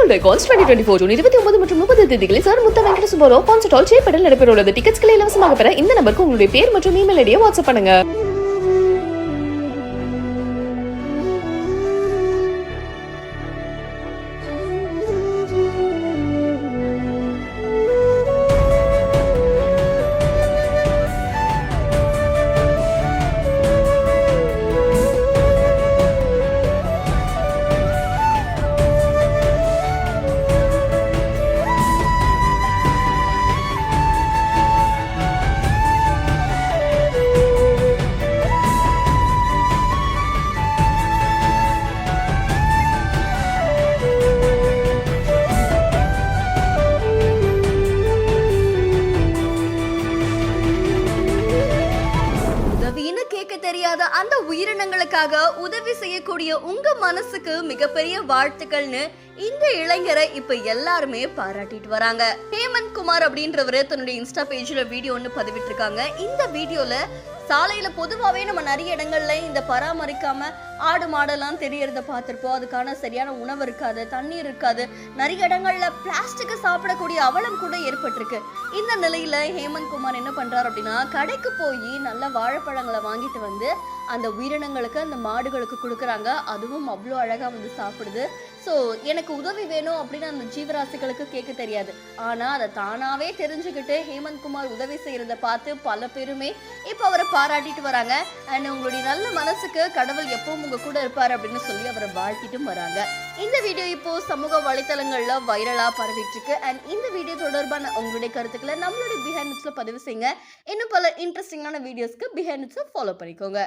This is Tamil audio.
Global Records 2024 ஜூன் 29 மற்றும் 30 தேதிகளில் சார் முத்த வெங்கட சுப்பராவ் கான்சர்ட் ஹால் சேப்பட்டில் நடைபெற உள்ளது. டிக்கெட்ஸ்களை இலவசமாக பெற இந்த நம்பருக்கு உங்களுடைய பேர் மற்றும் இமெயில் ஐடியை வாட்ஸ்அப் பண்ணுங்க. தெரியாத அந்த உயிரினங்களுக்காக உதவி செய்யக்கூடிய உங்க மனசுக்கு மிகப்பெரிய வாழ்த்துக்கள்னு இந்த இளைஞரை இப்ப எல்லாருமே பாராட்டிட்டு வராங்க. ஹேமந்த் குமார் அப்படின்றவரு தன்னுடைய இன்ஸ்டா பேஜ்ல வீடியோ ஒன்று பதிவிட்டு இருக்காங்க. இந்த வீடியோல சாலையில பொதுவாகவே நம்ம நிறைய இடங்கள்ல இந்த பராமரிக்காம ஆடு மாடெல்லாம் தெரியறத பார்த்திருப்போம். அதுக்கான சரியான உணவு இருக்காது, தண்ணீர் இருக்காது, நிறைய இடங்கள்ல பிளாஸ்டிக்கை சாப்பிடக்கூடிய அவலம் கூட ஏற்பட்டிருக்கு. இந்த நிலையில ஹேமந்த் குமார் என்ன பண்றாரு அப்படின்னா, கடைக்கு போய் நல்ல வாழைப்பழங்களை வாங்கிட்டு வந்து அந்த உயிரினங்களுக்கு, அந்த மாடுகளுக்கு கொடுக்குறாங்க. அதுவும் அவ்வளோ அழகா வந்து சாப்பிடுது. ஸோ எனக்கு உதவி வேணும் அப்படின்னு அந்த ஜீவராசிகளுக்கு கேட்க தெரியாது, ஆனா அதை தானாவே தெரிஞ்சுக்கிட்டு ஹேமந்த் குமார் உதவி செய்யறத பார்த்து பல பேருமே இப்போ அவரை பாராட்டிட்டு வராங்க. அண்ட் உங்களுடைய நல்ல மனசுக்கு கடவுள் எப்பவும் உங்க கூட இருப்பாரு அப்படின்னு சொல்லி அவரை வாழ்த்திட்டும் வராங்க. இந்த வீடியோ இப்போ சமூக வலைத்தளங்கள்ல வைரலா பரவிட்டு இருக்கு. அண்ட் இந்த வீடியோ தொடர்பான உங்களுடைய கருத்துக்களை நம்மளுடைய பிஹைண்ட் நியூஸ்ல பதிவு செய்யுங்க. இன்னும் பல இன்ட்ரெஸ்டிங்கான வீடியோஸ்க்கு பிஹைண்ட் நியூஸை ஃபாலோ பண்ணிக்கோங்க.